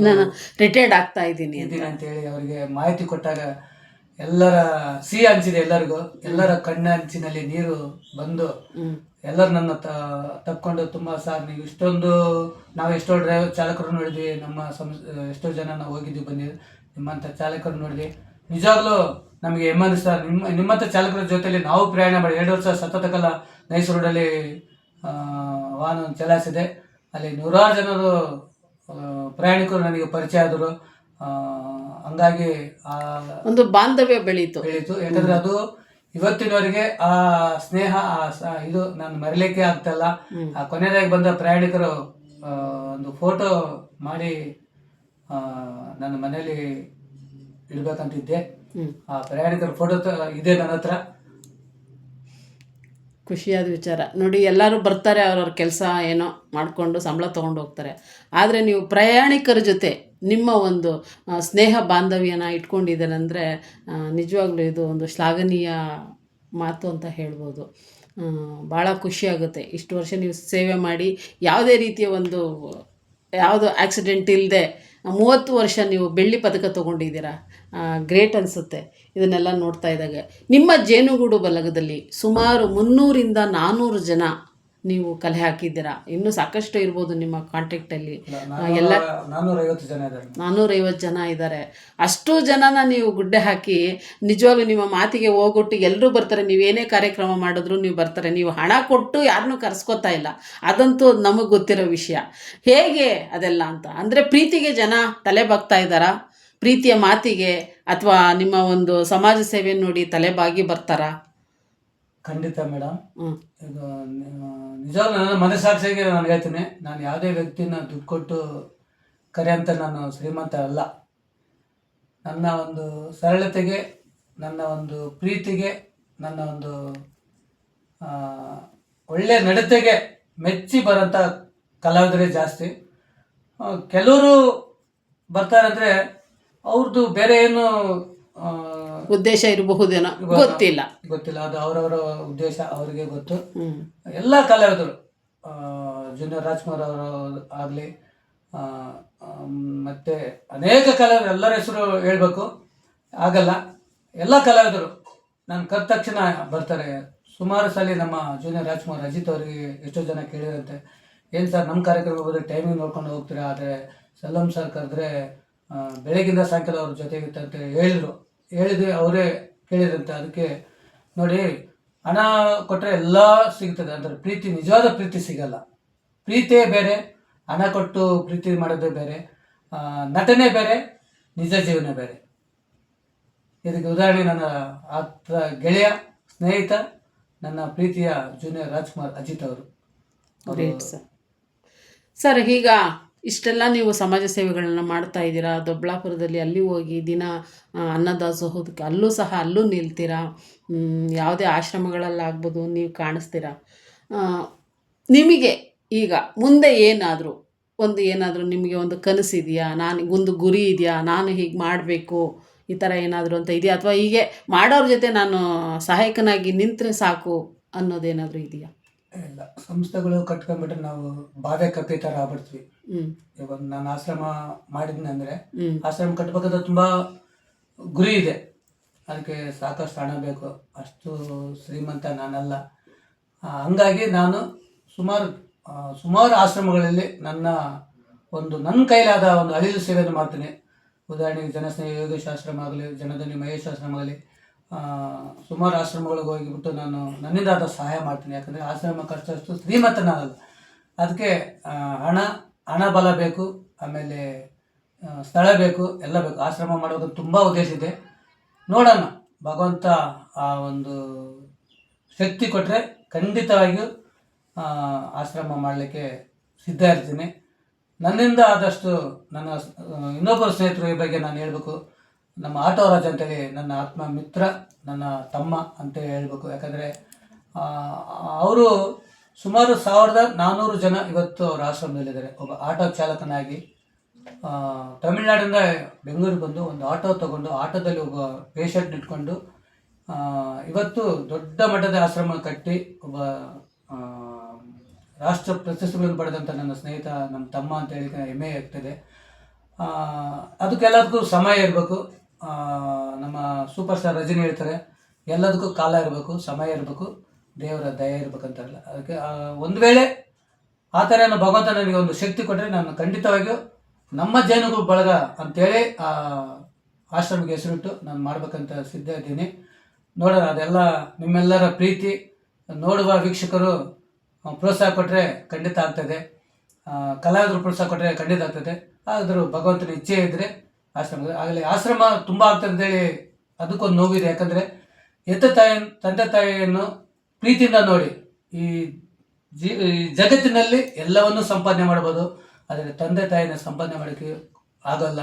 Speaker 2: ನಾನು ರಿಟೈರ್ಡ್ ಆಗ್ತಾ ಇದ್ದೀನಿ
Speaker 1: ಅಂತೇಳಿ ಅವರಿಗೆ ಮಾಹಿತಿ ಕೊಟ್ಟಾಗ ಎಲ್ಲರ ಸಿಹಿ ಹಂಚಿದೆ. ಎಲ್ಲರ ಕಣ್ಣಂಚಿನಲ್ಲಿ ನೀರು ಬಂದು ಎಲ್ಲರೂ ನನ್ನ ತಕ್ಕೊಂಡು, ತುಂಬ ಸಾರ್ ನೀವು ನಾವು ಎಷ್ಟೋ ಡ್ರೈವರ್ ಚಾಲಕರು ನೋಡಿದ್ವಿ, ನಮ್ಮ ಎಷ್ಟೋ ಜನ ನಾವು ಹೋಗಿದ್ವಿ ಬಂದಿದ್ವಿ, ನಿಮ್ಮಂಥ ಚಾಲಕರು ನೋಡಿದ್ವಿ, ನಿಜವಾಗ್ಲೂ ನಮಗೆ ಹೆಮ್ಮೆ ಸರ್. ನಿಮ್ಮಂಥ ಚಾಲಕರ ಜೊತೆಯಲ್ಲಿ ನಾವು ಪ್ರಯಾಣ ಮಾಡಿ 2 ವರ್ಷ ಸತತ ಕಾಲ ನೈಸ್ ರೋಡಲ್ಲಿ ವಾಹನ ಚಲಾಯಿಸಿದೆ. ಅಲ್ಲಿ ನೂರಾರು ಜನರು ಪ್ರಯಾಣಿಕರು ನನಗೆ ಪರಿಚಯ ಆದರು. ಹಂಗಾಗಿ
Speaker 2: ಒಂದು ಬಾಂಧವ್ಯ ಬೆಳೀತು.
Speaker 1: ಯಾಕಂದರೆ ಅದು ಇವತ್ತಿನವರೆಗೆ ಆ ಸ್ನೇಹ, ಇದು ನಾನು ಮರಿಲಿಕ್ಕೆ ಆಗ್ತಾಯಿಲ್ಲ. ಆ ಕೊನೆಯದಾಗಿ ಬಂದ ಪ್ರಯಾಣಿಕರು ಒಂದು ಫೋಟೋ ಮಾಡಿ ನನ್ನ ಮನೆಯಲ್ಲಿ ಇಡಬೇಕಂತಿದ್ದೆ. ಆ ಪ್ರಯಾಣಿಕರ ಫೋಟೋ ಇದೆ ನನ್ನ ಹತ್ರ.
Speaker 2: ಖುಷಿಯಾದ ವಿಚಾರ ನೋಡಿ. ಎಲ್ಲರೂ ಬರ್ತಾರೆ, ಅವ್ರವ್ರ ಕೆಲಸ ಏನೋ ಮಾಡಿಕೊಂಡು ಸಂಬಳ ತೊಗೊಂಡು ಹೋಗ್ತಾರೆ. ಆದರೆ ನೀವು ಪ್ರಯಾಣಿಕರ ಜೊತೆ ನಿಮ್ಮ ಒಂದು ಸ್ನೇಹ ಬಾಂಧವ್ಯನ ಇಟ್ಕೊಂಡಿದ್ದೀರ ಅಂದರೆ ನಿಜವಾಗ್ಲೂ ಇದು ಒಂದು ಶ್ಲಾಘನೀಯ ಮಾತು ಅಂತ ಹೇಳ್ಬೋದು. ಭಾಳ ಖುಷಿಯಾಗುತ್ತೆ. ಇಷ್ಟು ವರ್ಷ ನೀವು ಸೇವೆ ಮಾಡಿ ಯಾವುದೇ ರೀತಿಯ ಯಾವುದು ಆಕ್ಸಿಡೆಂಟ್ ಇಲ್ಲದೆ 30 ವರ್ಷ ನೀವು ಬೆಳ್ಳಿ ಪದಕ ತೊಗೊಂಡಿದ್ದೀರಾ. ಗ್ರೇಟ್ ಅನಿಸುತ್ತೆ ಇದನ್ನೆಲ್ಲ ನೋಡ್ತಾ ಇದ್ದಾಗ. ನಿಮ್ಮ ಜೇನುಗೂಡು ಬಲಗದಲ್ಲಿ ಸುಮಾರು 300ರಿಂದ 400 ಜನ ನೀವು ಕಲೆ ಹಾಕಿದ್ದೀರಾ. ಇನ್ನೂ ಸಾಕಷ್ಟು ಇರ್ಬೋದು ನಿಮ್ಮ ಕಾಂಟ್ಯಾಕ್ಟಲ್ಲಿ. ಎಲ್ಲ 450 ಜನ ಇದ್ದಾರೆ. ಅಷ್ಟು ಜನನ ನೀವು ಗುಡ್ಡೆ ಹಾಕಿ ನಿಜವಾಗ್ಲೂ ನಿಮ್ಮ ಮಾತಿಗೆ ಹೋಗೊಟ್ಟು ಎಲ್ಲರೂ ಬರ್ತಾರೆ. ನೀವೇನೇ ಕಾರ್ಯಕ್ರಮ ಮಾಡಿದ್ರು ನೀವು ಬರ್ತಾರೆ. ನೀವು ಹಣ ಕೊಟ್ಟು ಯಾರನ್ನೂ ಕರೆಸ್ಕೊತಾ ಇಲ್ಲ, ಅದಂತೂ ನಮಗೆ ಗೊತ್ತಿರೋ ವಿಷಯ. ಹೇಗೆ ಅದೆಲ್ಲ ಅಂತ ಅಂದರೆ ಪ್ರೀತಿಗೆ ಜನ ತಲೆ ಬಾಗ್ತಾ ಇದ್ದಾರಾ? ಪ್ರೀತಿಯ ಮಾತಿಗೆ ಅಥವಾ ನಿಮ್ಮ ಒಂದು ಸಮಾಜ ಸೇವೆ ನೋಡಿ ತಲೆ ಬಾಗಿ ಬರ್ತಾರಾ?
Speaker 1: ಖಂಡಿತ ಮೇಡಮ್. ಈಗ ನಿಜವಾಗ್ಲೂ ನನ್ನ ಮನಸ್ಸಾಕ್ಷಿಯಾಗಿ ನಾನು ಹೇಳ್ತೀನಿ, ನಾನು ಯಾವುದೇ ವ್ಯಕ್ತಿನ ದುಡ್ಡು ಕೊಟ್ಟು ಕರೆಯಂತ ನಾನು ಶ್ರೀಮಂತ ಅಲ್ಲ. ನನ್ನ ಒಂದು ಸರಳತೆಗೆ, ನನ್ನ ಒಂದು ಪ್ರೀತಿಗೆ, ನನ್ನ ಒಂದು ಆ, ಒಳ್ಳೆಯ ನಡತೆಗೆ ಮೆಚ್ಚಿ ಬರೋಂಥ ಕಲಾವಿದರೇ ಜಾಸ್ತಿ. ಕೆಲವರು ಬರ್ತಾರಂದರೆ ಅವ್ರದ್ದು ಬೇರೆ ಏನು ಆ,
Speaker 2: ಉದ್ದೇಶ ಇರಬಹುದೇನೋ ಗೊತ್ತಿಲ್ಲ.
Speaker 1: ಗೊತ್ತಿಲ್ಲ, ಅದು ಅವರವರ ಉದ್ದೇಶ ಅವರಿಗೆ ಗೊತ್ತು.
Speaker 2: ಹ್ಮ್.
Speaker 1: ಎಲ್ಲ ಕಲಾವಿದರು, ಜೂನಿಯರ್ ರಾಜ್ಕುಮಾರ್ ಅವರು ಆಗಲಿ, ಮತ್ತು ಅನೇಕ ಕಲಾವಿದರು, ಎಲ್ಲರ ಹೆಸರು ಹೇಳಬೇಕು ಆಗಲ್ಲ. ಎಲ್ಲ ಕಲಾವಿದರು ನಾನು ಕರೆದ ತಕ್ಷಣ ಬರ್ತಾರೆ. ಸುಮಾರು ಸಲ ನಮ್ಮ ಜೂನಿಯರ್ ರಾಜ್ಕುಮಾರ್ ಅಜಿತ್ ಅವರಿಗೆ ಎಷ್ಟೋ ಜನ ಕೇಳಿರಂತೆ, ಏನು ಸರ್ ನಮ್ಮ ಕಾರ್ಯಕ್ರಮ ಹೋದರೆ ಟೈಮಿಂಗ್ ನೋಡ್ಕೊಂಡು ಹೋಗ್ತೀರಾ, ಆದರೆ ಸಲ್ಲಂ ಸರ್ ಕರೆದ್ರೆ ಬೆಳಗಿಂದ ಸಾಯಂಕಾಲ ಅವ್ರ ಜೊತೆಗಿತ್ತು ಅಂತ ಹೇಳಿದ್ರು ಅವರೇ ಕೇಳಿದಂತೆ. ಅದಕ್ಕೆ ನೋಡಿ, ಹಣ ಕೊಟ್ಟರೆ ಎಲ್ಲ ಸಿಗ್ತದೆ ಅಂದರೆ ಪ್ರೀತಿ, ನಿಜವಾದ ಪ್ರೀತಿ ಸಿಗಲ್ಲ. ಪ್ರೀತಿಯೇ ಬೇರೆ, ಹಣ ಕೊಟ್ಟು ಪ್ರೀತಿ ಮಾಡೋದೇ ಬೇರೆ, ನಟನೆ ಬೇರೆ, ನಿಜ ಜೀವನ ಬೇರೆ. ಇದಕ್ಕೆ ಉದಾಹರಣೆ ನನ್ನ ಆಪ್ತ ಗೆಳೆಯ, ಸ್ನೇಹಿತ, ನನ್ನ ಪ್ರೀತಿಯ ಜೂನಿಯರ್ ರಾಜ್ಕುಮಾರ್ ಅಜಿತ್ ಅವರು.
Speaker 2: Great sir. ಸರ್, ಈಗ ಇಷ್ಟೆಲ್ಲ ನೀವು ಸಮಾಜ ಸೇವೆಗಳನ್ನ ಮಾಡ್ತಾ ಇದ್ದೀರಾ. ದೊಡ್ಡಬಳ್ಳಾಪುರದಲ್ಲಿ ಅಲ್ಲಿ ಹೋಗಿ ದಿನ ಅನ್ನದಾಸೋಹಕ್ಕೆ ಅಲ್ಲೂ ನಿಲ್ತೀರಾ. ಯಾವುದೇ ಆಶ್ರಮಗಳಲ್ಲಾಗ್ಬೋದು ನೀವು ಕಾಣಿಸ್ತೀರಾ. ನಿಮಗೆ ಈಗ ಮುಂದೆ ಏನಾದರೂ ನಿಮಗೆ ಒಂದು ಕನಸಿದೆಯಾ, ಒಂದು ಗುರಿ ಇದೆಯಾ, ನಾನು ಹೀಗೆ ಮಾಡಬೇಕು ಈ ಥರ ಏನಾದರೂ ಅಂತ ಇದೆಯಾ, ಅಥವಾ ಹೀಗೆ ಮಾಡೋರ ಜೊತೆ ನಾನು ಸಹಾಯಕನಾಗಿ ನಿಂತರೆ ಸಾಕು ಅನ್ನೋದೇನಾದರೂ ಇದೆಯಾ?
Speaker 1: ಇಲ್ಲ, ಸಂಸ್ಥೆಗಳು ಕಟ್ಕೊಂಡ್ಬಿಟ್ರೆ ನಾವು ಬಾವೆ ಕಪ್ಪಿ ಥರ ಆಗ್ಬಿಡ್ತೀವಿ. ಇವಾಗ ನಾನು ಆಶ್ರಮ ಮಾಡಿದ್ನಂದರೆ ಆಶ್ರಮ ಕಟ್ಬೇಕಾದ್ರೆ ತುಂಬ ಗುರಿ ಇದೆ, ಅದಕ್ಕೆ ಸಾಕಷ್ಟು ಹಣ ಬೇಕು, ಅಷ್ಟು ಶ್ರೀಮಂತ ನಾನಲ್ಲ. ಹಂಗಾಗಿ ನಾನು ಸುಮಾರು ಆಶ್ರಮಗಳಲ್ಲಿ ನನ್ನ ಕೈಲಾದ ಒಂದು ಅಳಿಲು ಸೇವೆಯನ್ನು ಮಾಡ್ತೀನಿ. ಉದಾಹರಣೆಗೆ ಜನಸ್ನೇಹಿ ಯೋಗೇಶ್ ಆಶ್ರಮ ಆಗಲಿ, ಜನಧನಿ ಮಹೇಶ್ ಆಶ್ರಮ ಆಗಲಿ, ಸುಮಾರು ಆಶ್ರಮಗಳಿಗೆ ಹೋಗಿಬಿಟ್ಟು ನಾನು ನನ್ನಿಂದಾದ ಸಹಾಯ ಮಾಡ್ತೀನಿ. ಯಾಕಂದರೆ ಆಶ್ರಮ ಖರ್ಚಷ್ಟು ಶ್ರೀಮಂತ ನಾನಲ್ಲ. ಅದಕ್ಕೆ ಹಣ ಬಲ ಬೇಕು, ಆಮೇಲೆ ಸ್ಥಳ ಬೇಕು, ಎಲ್ಲ ಬೇಕು. ಆಶ್ರಮ ಮಾಡೋದು ತುಂಬ ಉದ್ದೇಶ ಇದೆ. ನೋಡೋಣ, ಭಗವಂತ ಆ ಒಂದು ಶಕ್ತಿ ಕೊಟ್ಟರೆ ಖಂಡಿತವಾಗಿಯೂ ಆಶ್ರಮ ಮಾಡಲಿಕ್ಕೆ ಸಿದ್ಧ ಇರ್ತೀನಿ. ನನ್ನಿಂದ ಆದಷ್ಟು ನನ್ನ ಇನ್ನೊಬ್ಬರು ಸ್ನೇಹಿತರು ಈ ಬಗ್ಗೆ ನಾನು ಹೇಳಬೇಕು. ನಮ್ಮ ಆಟೋರಾಜ್ ಅಂತೇಳಿ ನನ್ನ ಆತ್ಮ ಮಿತ್ರ, ನನ್ನ ತಮ್ಮ ಅಂತೇಳಿ ಹೇಳಬೇಕು. ಯಾಕಂದರೆ ಅವರು ಸುಮಾರು 1400 ಜನ ಇವತ್ತು ಅವ್ರ ಆಶ್ರಮದಲ್ಲಿದ್ದಾರೆ. ಒಬ್ಬ ಆಟೋ ಚಾಲಕನಾಗಿ ತಮಿಳ್ನಾಡಿಂದ ಬೆಂಗಳೂರಿಗೆ ಬಂದು ಒಂದು ಆಟೋ ತಗೊಂಡು ಆಟೋದಲ್ಲಿ ಒಬ್ಬ ಪೇಷಂಟ್ ಇಟ್ಕೊಂಡು ಇವತ್ತು ದೊಡ್ಡ ಮಟ್ಟದ ಆಶ್ರಮ ಕಟ್ಟಿ ಒಬ್ಬ ರಾಷ್ಟ್ರ ಪ್ರಶಸ್ತಿಗಳನ್ನು ಪಡೆದಂಥ ನನ್ನ ಸ್ನೇಹಿತ, ನಮ್ಮ ತಮ್ಮ ಅಂತೇಳಿ ಹೆಮ್ಮೆ ಆಗ್ತದೆ. ಅದಕ್ಕೆಲ್ಲದಕ್ಕೂ ಸಮಯ ಇರಬೇಕು. ನಮ್ಮ ಸೂಪರ್ ಸ್ಟಾರ್ ರಜನಿ ಹೇಳ್ತಾರೆ, ಎಲ್ಲದಕ್ಕೂ ಕಾಲ ಇರಬೇಕು, ಸಮಯ ಇರಬೇಕು, ದೇವರ ದಯ ಇರಬೇಕಂತಾರಲ್ಲ. ಅದಕ್ಕೆ ಒಂದು ವೇಳೆ ಆ ಥರ ಭಗವಂತ ನನಗೆ ಒಂದು ಶಕ್ತಿ ಕೊಟ್ಟರೆ ನಾನು ಖಂಡಿತವಾಗಿಯೂ ನಮ್ಮ ಜೇನುಗೂಡು ಬಳಗ ಅಂತೇಳಿ ಆಶ್ರಮಕ್ಕೆ ಹೆಸರಿಟ್ಟು ನಾನು ಮಾಡ್ಬೇಕಂತ ಸಿದ್ಧ ಇದ್ದೀನಿ. ನೋಡೋಣ, ಅದೆಲ್ಲ ನಿಮ್ಮೆಲ್ಲರ ಪ್ರೀತಿ, ನೋಡುವ ವೀಕ್ಷಕರು ಪ್ರೋತ್ಸಾಹ ಕೊಟ್ಟರೆ ಖಂಡಿತ ಆಗ್ತದೆ, ಕಲಾವಿದರು ಪ್ರೋತ್ಸಾಹ ಕೊಟ್ಟರೆ ಖಂಡಿತ ಆಗ್ತದೆ. ಆದರೂ ಭಗವಂತನ ಇಚ್ಛೆ ಇದ್ದರೆ ಆಗಲಿ. ಆಶ್ರಮ ತುಂಬ ಆಗ್ತದೆ ಅಂತೇಳಿ ಅದಕ್ಕೊಂದು ನೋವಿದೆ. ಯಾಕಂದರೆ ತಂದೆ ತಾಯಿಯನ್ನು ಪ್ರೀತಿಯಿಂದ ನೋಡಿ, ಈ ಜಗತ್ತಿನಲ್ಲಿ ಎಲ್ಲವನ್ನೂ ಸಂಪಾದನೆ ಮಾಡ್ಬೋದು, ಆದರೆ ತಂದೆ ತಾಯಿನ ಸಂಪಾದನೆ ಮಾಡೋಕ್ಕೆ ಆಗೋಲ್ಲ.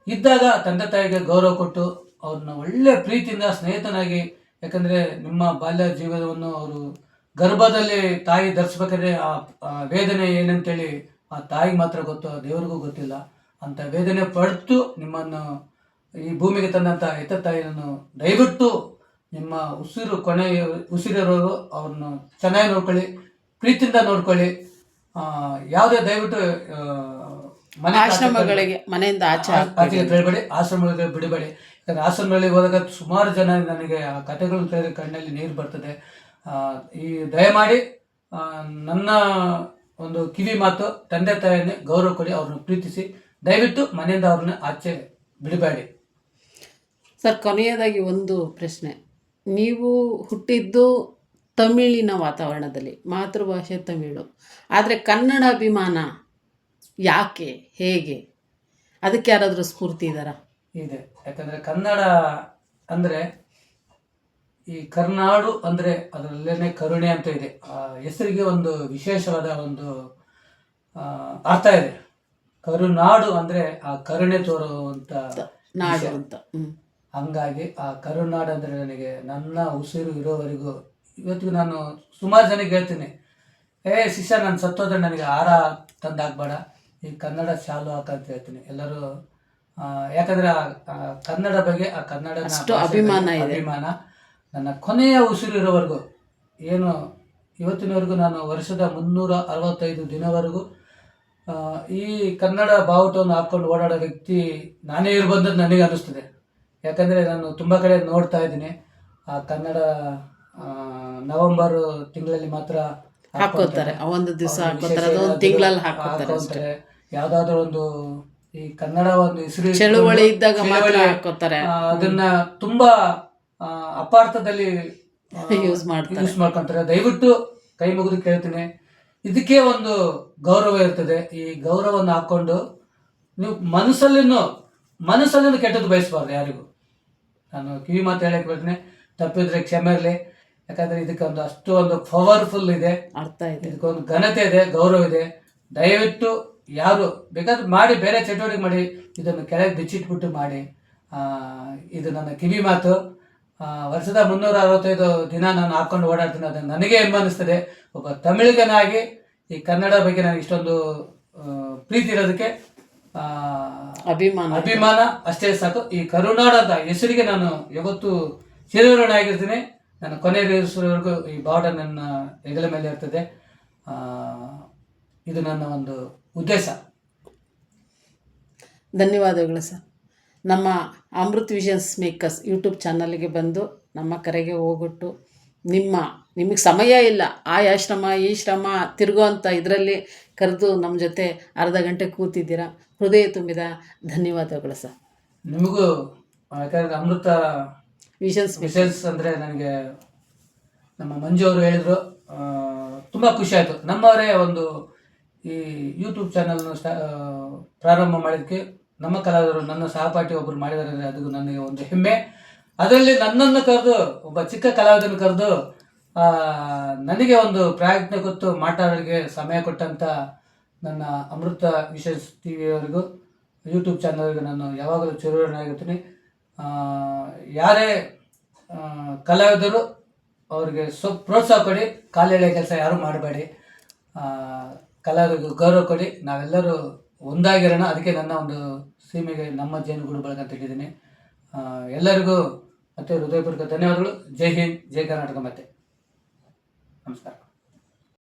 Speaker 1: ಇದ್ದಾಗ ತಂದೆ ತಾಯಿಗೆ ಗೌರವ ಕೊಟ್ಟು ಅವ್ರನ್ನ ಒಳ್ಳೆ ಪ್ರೀತಿಯಿಂದ ಸ್ನೇಹಿತನಾಗಿ, ಯಾಕಂದರೆ ನಿಮ್ಮ ಬಾಲ್ಯ ಜೀವನವನ್ನು ಅವರು ಗರ್ಭದಲ್ಲಿ ತಾಯಿ ಧರಿಸ್ಬೇಕಾದ್ರೆ ಆ ವೇದನೆ ಏನಂತೇಳಿ ಆ ತಾಯಿಗೆ ಮಾತ್ರ ಗೊತ್ತು, ದೇವರಿಗೂ ಗೊತ್ತಿಲ್ಲ. ಅಂಥ ವೇದನೆ ಪಡೆದು ನಿಮ್ಮನ್ನು ಈ ಭೂಮಿಗೆ ತಂದಂಥ ತಾಯಿಯನ್ನು ದಯವಿಟ್ಟು ನಿಮ್ಮ ಉಸಿರಿರೋರು ಅವ್ರನ್ನ ಚೆನ್ನಾಗಿ ನೋಡ್ಕೊಳ್ಳಿ, ಪ್ರೀತಿಯಿಂದ ನೋಡ್ಕೊಳ್ಳಿ. ಯಾವುದೇ ದಯವಿಟ್ಟು
Speaker 2: ಮನೆಯಿಂದ
Speaker 1: ಆಚೆಗೆ ತಳ್ಬೇಡಿ, ಆಶ್ರಮಗಳಿಗೆ ಬಿಡಬೇಡಿ. ಯಾಕಂದರೆ ಆಶ್ರಮಗಳಿಗೆ ಹೋದಾಗ ಸುಮಾರು ಜನ ನನಗೆ ಆ ಕಥೆಗಳನ್ನು ಕೇಳಿ ಕಣ್ಣಲ್ಲಿ ನೀರು ಬರ್ತದೆ. ಈ ದಯಮಾಡಿ ನನ್ನ ಒಂದು ಕಿವಿ ಮಾತು, ತಂದೆ ತಾಯಿಯನ್ನೇ ಗೌರವ ಕೊಡಿ, ಅವ್ರನ್ನ ಪ್ರೀತಿಸಿ, ದಯವಿಟ್ಟು ಮನೆಯಿಂದ ಅವ್ರನ್ನ ಆಚೆ ಬಿಡಬೇಡಿ.
Speaker 2: ಸರ್, ಕೊನೆಯದಾಗಿ ಒಂದು ಪ್ರಶ್ನೆ. ನೀವು ಹುಟ್ಟಿದ್ದು ತಮಿಳಿನ ವಾತಾವರಣದಲ್ಲಿ, ಮಾತೃಭಾಷೆ ತಮಿಳು, ಆದರೆ ಕನ್ನಡ ಅಭಿಮಾನ ಯಾಕೆ, ಹೇಗೆ, ಅದಕ್ಕೆ ಯಾರಾದರೂ ಸ್ಫೂರ್ತಿ ಇದ್ದಾರಾ?
Speaker 1: ಇದೆ. ಯಾಕಂದರೆ ಕನ್ನಡ ಅಂದರೆ ಈ ಕರ್ನಾಡು ಅಂದರೆ ಅದರಲ್ಲೇನೆ ಕರುಣೆ ಅಂತ ಇದೆ. ಆ ಹೆಸರಿಗೆ ಒಂದು ವಿಶೇಷವಾದ ಒಂದು ಅರ್ಥ ಇದೆ. ಕರುನಾಡು ಅಂದರೆ ಆ ಕರುಣೆ ತೋರುವಂಥ
Speaker 2: ನಾಡು
Speaker 1: ವಿಷಯ.
Speaker 2: ಅಂತ.
Speaker 1: ಹಂಗಾಗಿ ಆ ಕರುನಾಡು ಅಂದರೆ ನನಗೆ ನನ್ನ ಉಸಿರು ಇರೋವರೆಗೂ ಇವತ್ತಿಗೂ ನಾನು ಸುಮಾರು ಜನಕ್ಕೆ ಹೇಳ್ತೀನಿ, ಶಿಷ್ಯ ನಾನು ಸತ್ತೋದ್ರೆ ನನಗೆ ಹಾರ ತಂದು ಹಾಕ್ಬೇಡ, ಈ ಕನ್ನಡ ಶಾಲು ಹಾಕಂತ ಹೇಳ್ತೀನಿ ಎಲ್ಲರೂ. ಯಾಕಂದರೆ ಆ ಕನ್ನಡ ಬಗ್ಗೆ, ಆ ಕನ್ನಡ
Speaker 2: ಅಷ್ಟು ಅಭಿಮಾನ ಇದೆ.
Speaker 1: ಅಭಿಮಾನ ನನ್ನ ಕೊನೆಯ ಉಸಿರು ಇರೋವರೆಗೂ, ಏನು ಇವತ್ತಿನವರೆಗೂ ನಾನು ವರ್ಷದ 365 ದಿನವರೆಗೂ ಈ ಕನ್ನಡ ಬಾವುಟವನ್ನು ಹಾಕ್ಕೊಂಡು ಓಡಾಡೋ ವ್ಯಕ್ತಿ ನಾನೇ ಇರ್ಬೋದು ಅಂತ ನನಗೆ ಅನ್ನಿಸ್ತದೆ. ಯಾಕಂದರೆ ನಾನು ತುಂಬ ಕಡೆ ನೋಡ್ತಾ ಇದ್ದೀನಿ, ಆ ಕನ್ನಡ ನವೆಂಬರ್ ತಿಂಗಳಲ್ಲಿ ಮಾತ್ರ
Speaker 2: ಹಾಕೋತಾರೆ, ಒಂದು ದಿವಸ ಹಾಕೋತಾರೆ, ಅದೊಂದು ತಿಂಗಳಲ್ಲಿ ಹಾಕೋತಾರೆ.
Speaker 1: ಯಾವುದಾದ್ರೂ ಒಂದು ಈ ಕನ್ನಡ ಒಂದು ಹೆಸರು
Speaker 2: ಚಳುವಳಿ ಇದ್ದಾಗ ಮಾತ್ರ ಹಾಕೋತಾರೆ.
Speaker 1: ಅದನ್ನ ತುಂಬಾ ಅಪಾರ್ಥದಲ್ಲಿ
Speaker 2: ಯೂಸ್
Speaker 1: ಮಾಡ್ಕೊಂತಾರೆ. ದಯವಿಟ್ಟು ಕೈ ಮುಗಿದು ಕೇಳ್ತೀನಿ, ಇದಕ್ಕೆ ಒಂದು ಗೌರವ ಇರ್ತದೆ. ಈ ಗೌರವವನ್ನು ಹಾಕೊಂಡು ನೀವು ಮನಸ್ಸಲ್ಲಿನೂ ಕೆಟ್ಟದ್ದು ಬಯಸಬಾರ್ದು ಯಾರಿಗೂ. ನಾನು ಕಿವಿ ಮಾತು ಹೇಳಕ್ಕೆ ಬರ್ತೀನಿ, ತಪ್ಪಿದ್ರೆ ಕ್ಷಮೆ ಇರಲಿ. ಯಾಕಂದ್ರೆ ಇದಕ್ಕೆ ಅಷ್ಟು ಒಂದು ಪವರ್ಫುಲ್ ಇದೆ,
Speaker 2: ಅರ್ಥ ಇದೆ,
Speaker 1: ಇದಕ್ಕೊಂದು ಘನತೆ ಇದೆ, ಗೌರವ ಇದೆ. ದಯವಿಟ್ಟು ಯಾರು ಬೇಕಾದ್ರೆ ಮಾಡಿ, ಬೇರೆ ಚಟುವಟಿಕೆ ಮಾಡಿ, ಇದನ್ನು ಕೆಳಗೆ ಬಿಚ್ಚಿಟ್ಬಿಟ್ಟು ಮಾಡಿ. ಇದು ನನ್ನ ಕಿವಿ ಮಾತು. ವರ್ಷದ 365 ದಿನ ನಾನು ಹಾಕೊಂಡು ಓಡಾಡ್ತೀನಿ. ಅದನ್ನು ನನಗೆ ಹೆಮ್ಮೆ ಅನ್ನಿಸ್ತದೆ. ಒಬ್ಬ ತಮಿಳಿಗನಾಗಿ ಈ ಕನ್ನಡ ಬಗ್ಗೆ ನನಗೆ ಇಷ್ಟೊಂದು ಪ್ರೀತಿ ಇರೋದಕ್ಕೆ ಅಭಿಮಾನ ಅಷ್ಟೇ ಸಾಕು. ಈ ಕರುನಾಡ ಅಂತ ಹೆಸರಿಗೆ ನಾನು ಯಾವತ್ತೂ ಚಿರಋಣಿ ಆಗಿರ್ತೀನಿ. ನನ್ನ ಕೊನೆ ದಿವಸದವರೆಗೂ ಈ ಬಾವುಟ ನನ್ನ ಹೆಗಲ ಮೇಲೆ ಇರ್ತದೆ. ಇದು ನನ್ನ ಒಂದು ಉದ್ದೇಶ.
Speaker 2: ಧನ್ಯವಾದಗಳು ಸರ್. ನಮ್ಮ ಅಮೃತ್ ವಿಷನ್ಸ್ ಮೇಕರ್ಸ್ ಯೂಟ್ಯೂಬ್ ಚಾನಲ್ಗೆ ಬಂದು ನಮ್ಮ ಕರೆಗೆ ಹೋಗೊಟ್ಟು ನಿಮಗೆ ಸಮಯ ಇಲ್ಲ, ಶ್ರಮ ಈ ಶ್ರಮ ತಿರುಗುವಂಥ ಇದರಲ್ಲಿ ಕರೆದು ನಮ್ಮ ಜೊತೆ ಅರ್ಧ ಗಂಟೆ ಕೂತಿದ್ದೀರಾ. ಹೃದಯ ತುಂಬಿದ ಧನ್ಯವಾದಗಳು ಸರ್.
Speaker 1: ನಿಮಗೂ, ಯಾಕಂದರೆ ಅಮೃತ
Speaker 2: ವಿಷನ್ಸ್
Speaker 1: ಅಂದರೆ ನನಗೆ ನಮ್ಮ ಮಂಜು ಅವರು ಹೇಳಿದರು, ತುಂಬ ಖುಷಿ ಆಯಿತು. ನಮ್ಮವರೇ ಒಂದು ಈ ಯೂಟ್ಯೂಬ್ ಚಾನಲ್ನ ಪ್ರಾರಂಭ ಮಾಡಿದ್ದಕ್ಕೆ ನಮ್ಮ ಕಲಾವಿದರು, ನನ್ನ ಸಹಪಾಠಿ ಒಬ್ಬರು ಮಾಡಿದ್ದಾರೆ ಅಂದರೆ ಅದು ನನಗೆ ಒಂದು ಹೆಮ್ಮೆ. ಅದರಲ್ಲಿ ನನ್ನನ್ನು ಕರೆದು, ಒಬ್ಬ ಚಿಕ್ಕ ಕಲಾವಿದನ್ನು ಕರೆದು ನನಗೆ ಒಂದು ಪ್ರಯತ್ನ ಕೊಟ್ಟು ಮಾತಾಡೋರಿಗೆ ಸಮಯ ಕೊಟ್ಟಂಥ ನನ್ನ ಅಮೃತ ವಿಷನ್ಸ್ ಟಿವಿಯವರಿಗೂ, ಯೂಟ್ಯೂಬ್ ಚಾನಲ್ಗೆ ನಾನು ಯಾವಾಗಲೂ ಚಿರಋಣಿಯಾಗಿರ್ತೀನಿ. ಯಾರೇ ಕಲಾವಿದರು ಅವ್ರಿಗೆ ಪ್ರೋತ್ಸಾಹ ಕೊಡಿ, ಕಾಲೆಳೆಯ ಕೆಲಸ ಯಾರೂ ಮಾಡಬೇಡಿ. ಕಲಾವಿದರಿಗೆ ಗೌರವ ಕೊಡಿ. ನಾವೆಲ್ಲರೂ ಒಂದಾಗಿರೋಣ. ಅದಕ್ಕೆ ನನ್ನ ಒಂದು ಸೀಮೆಗೆ ನಮ್ಮ ಜೇನುಗೂಡು ಬಳಗ ಅಂತ ಇಟ್ಟಿದ್ದೀನಿ. ಎಲ್ಲರಿಗೂ ಮತ್ತೆ ಹೃದಯಪೂರ್ವಕ ಧನ್ಯವಾದಗಳು. ಜೈ ಹಿಂದ್, ಜೈ ಕರ್ನಾಟಕ. ಮತ್ತೆ ನಮಸ್ಕಾರ.